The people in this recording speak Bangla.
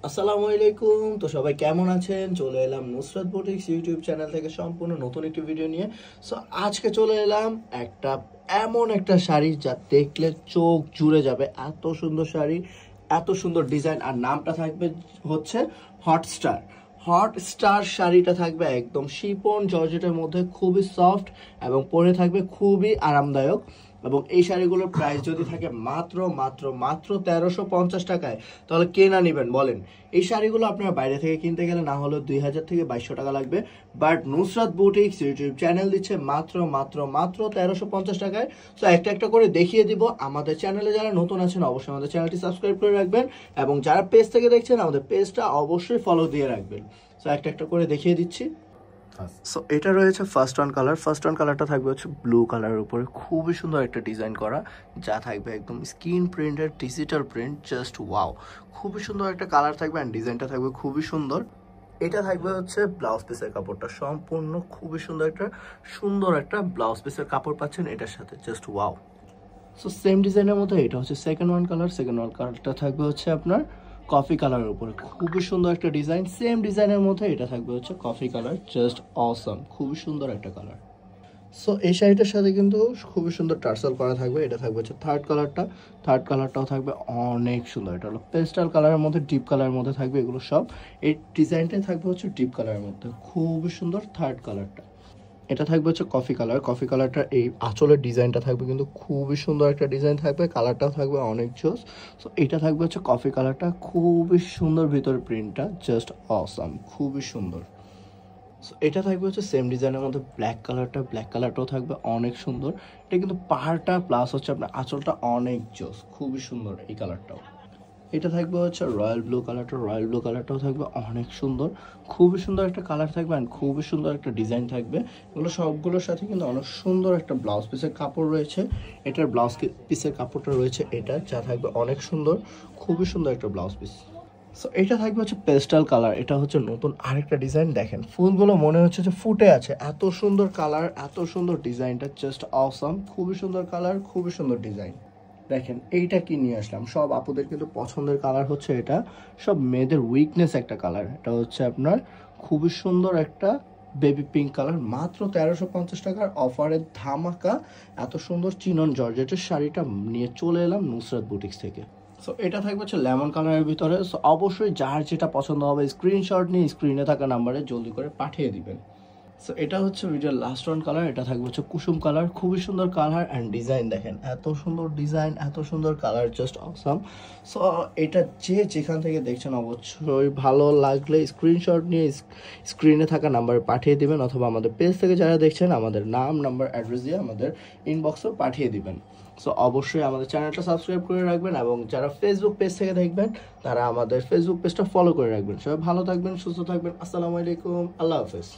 আসসালামু আলাইকুম। তো সবাই কেমন আছেন? চলে এলাম নুসরাত বুটিক্স ইউটিউব চ্যানেল থেকে সম্পূর্ণ নতুন একটি ভিডিও নিয়ে। সো আজকে চলে এলাম এমন একটা শাড়ি যা দেখলে চোখ জুড়ে যাবে। এত সুন্দর শাড়ি, এত সুন্দর ডিজাইন, আর নামটা থাকবে হচ্ছে হটস্টার। হটস্টার শাড়িটা থাকবে একদম শিফন জর্জেটের মধ্যে, খুবই সফট এবং পরে থাকবে খুবই আরামদায়ক। এবং এই শাড়িগুলোর প্রাইস যদি থাকে মাত্র মাত্র মাত্র 1350 টাকায়, তাহলে কে না নেবেন বলেন? এই শাড়িগুলো আপনার বাইরে থেকে কিনতে গেলে না হলেও 2000 থেকে 2200 টাকা লাগবে, but Nusrat boutiques YouTube channel দিচ্ছে মাত্র মাত্র মাত্র 1350 টাকায়। তো একটা একটা করে দেখিয়ে দিব। আমাদের চ্যানেলে যারা নতুন আছেন অবশ্যই আমাদের চ্যানেলটি সাবস্ক্রাইব করে রাখবেন, এবং যারা পেজ থেকে দেখছেন আমাদের পেজটা অবশ্যই ফলো দিয়ে রাখবেন। তো একটা একটা করে দেখিয়ে দিচ্ছি। সো এটা রয়েছে first one colour. First one কালারটা থাকবে হচ্ছে ব্লু কালারের উপরে, খুবই সুন্দর একটা ডিজাইন করা, যা থাকবে একদম স্ক্রিন প্রিন্টের ডিজিটাল প্রিন্ট, জাস্ট ওয়াও। খুবই সুন্দর একটা কালার থাকবে অ্যান্ড ডিজাইনটা থাকবে খুবই সুন্দর। এটা থাকবে হচ্ছে ব্লাউজ পিসের কাপড়টা সম্পূর্ণ খুবই সুন্দর একটা ব্লাউজ পিসের কাপড় পাচ্ছেন এটার সাথে, জাস্ট ওয়াও। সো সেম ডিজাইনের মধ্যে এটা হচ্ছে second one colour. Second one কালারটা থাকবে হচ্ছে আপনার কফি কালারের উপরে, খুবই সুন্দর একটা ডিজাইন। সেম ডিজাইনের মধ্যে এটা থাকবে হচ্ছে কফি কালার, জাস্ট অসম, খুবই সুন্দর একটা কালার। সো এই শাড়িটার সাথে কিন্তু খুবই সুন্দর টার্সেল করা থাকবে। এটা থাকবে হচ্ছে থার্ড কালারটা। থার্ড কালারটাও থাকবে অনেক সুন্দর। এটা হলো পেস্টাল কালারের মধ্যে, ডিপ কালারের মধ্যে থাকবে এগুলো সব। এই ডিজাইনটাই থাকবে হচ্ছে ডিপ কালারের মধ্যে, খুবই সুন্দর থার্ড কালারটা। এটা থাকবে হচ্ছে কফি কালার। কফি কালারটা এই আঁচলের ডিজাইনটা থাকবে কিন্তু খুবই সুন্দর একটা ডিজাইন থাকবে, কালারটাও থাকবে অনেক জোস। সো এটা থাকবে হচ্ছে কফি কালারটা, খুবই সুন্দর ভিতরে প্রিন্টটা, জাস্ট অসাম, খুবই সুন্দর। সো এটা থাকবে হচ্ছে সেম ডিজাইনের মধ্যে ব্ল্যাক কালারটা। ব্ল্যাক কালারটাও থাকবে অনেক সুন্দর। এটা কিন্তু পাহাড়টা প্লাস হচ্ছে আপনার আঁচলটা অনেক জোস, খুবই সুন্দর এই কালারটাও। এটা থাকবে হচ্ছে রয়্যাল ব্লু কালারটা। রয়্যাল ব্লু কালারটাও থাকবে অনেক সুন্দর, খুবই সুন্দর একটা কালার থাকবে অ্যান্ড খুবই সুন্দর একটা ডিজাইন থাকবে। এগুলো সবগুলোর সাথে কিন্তু অনেক সুন্দর একটা ব্লাউজ পিসের কাপড় রয়েছে। এটার ব্লাউজ পিসের কাপড়টা রয়েছে এটা, যা থাকবে অনেক সুন্দর, খুবই সুন্দর একটা ব্লাউজ পিস। সো এটা থাকবে হচ্ছে পেস্টাল কালার। এটা হচ্ছে নতুন আরেকটা ডিজাইন। দেখেন ফুলগুলো মনে হচ্ছে যে ফুটে আছে, এত সুন্দর কালার, এত সুন্দর ডিজাইনটা, জাস্ট অসাম, খুবই সুন্দর কালার, খুবই সুন্দর ডিজাইন। দেখেন এইটা কি নিয়ে আসলাম, সব আপুদের কিন্তু পছন্দের কালার হচ্ছে এটা, সব মেয়েদের উইকনেস একটা কালার। এটা হচ্ছে আপনার খুবই সুন্দর একটা বেবি পিঙ্ক কালার, মাত্র 1350 টাকার অফারের ধামাকা। এত সুন্দর চিনন জর্জেটের শাড়িটা নিয়ে চলে এলাম নুসরাত বুটিক্স থেকে। সো এটা থাকবে হচ্ছে লেমন কালারের ভিতরে। সো অবশ্যই যার যেটা পছন্দ হবে স্ক্রিনশট নিয়ে স্ক্রিনে থাকা নাম্বারে জলদি করে পাঠিয়ে দিবেন। সো এটা হচ্ছে ভিডিওর লাস্ট ওয়ান কালার। এটা থাকবে হচ্ছে কুসুম কালার, খুবই সুন্দর কালার অ্যান্ড ডিজাইন। দেখেন এত সুন্দর ডিজাইন, এত সুন্দর কালার, জাস্ট অসাম। সো এটা যে যেখান থেকে দেখছেন অবশ্যই ভালো লাগলে স্ক্রিনশট নিয়ে স্ক্রিনে থাকা নাম্বারে পাঠিয়ে দিবেন, অথবা আমাদের পেজ থেকে যারা দেখছেন আমাদের নাম, নাম্বার, অ্যাড্রেস দিয়ে আমাদের ইনবক্সেও পাঠিয়ে দিবেন। সো অবশ্যই আমাদের চ্যানেলটা সাবস্ক্রাইব করে রাখবেন, এবং যারা ফেসবুক পেজ থেকে দেখবেন তারা আমাদের ফেসবুক পেজটা ফলো করে রাখবেন। সবাই ভালো থাকবেন, সুস্থ থাকবেন। আসসালামু আলাইকুম, আল্লাহ হাফেজ।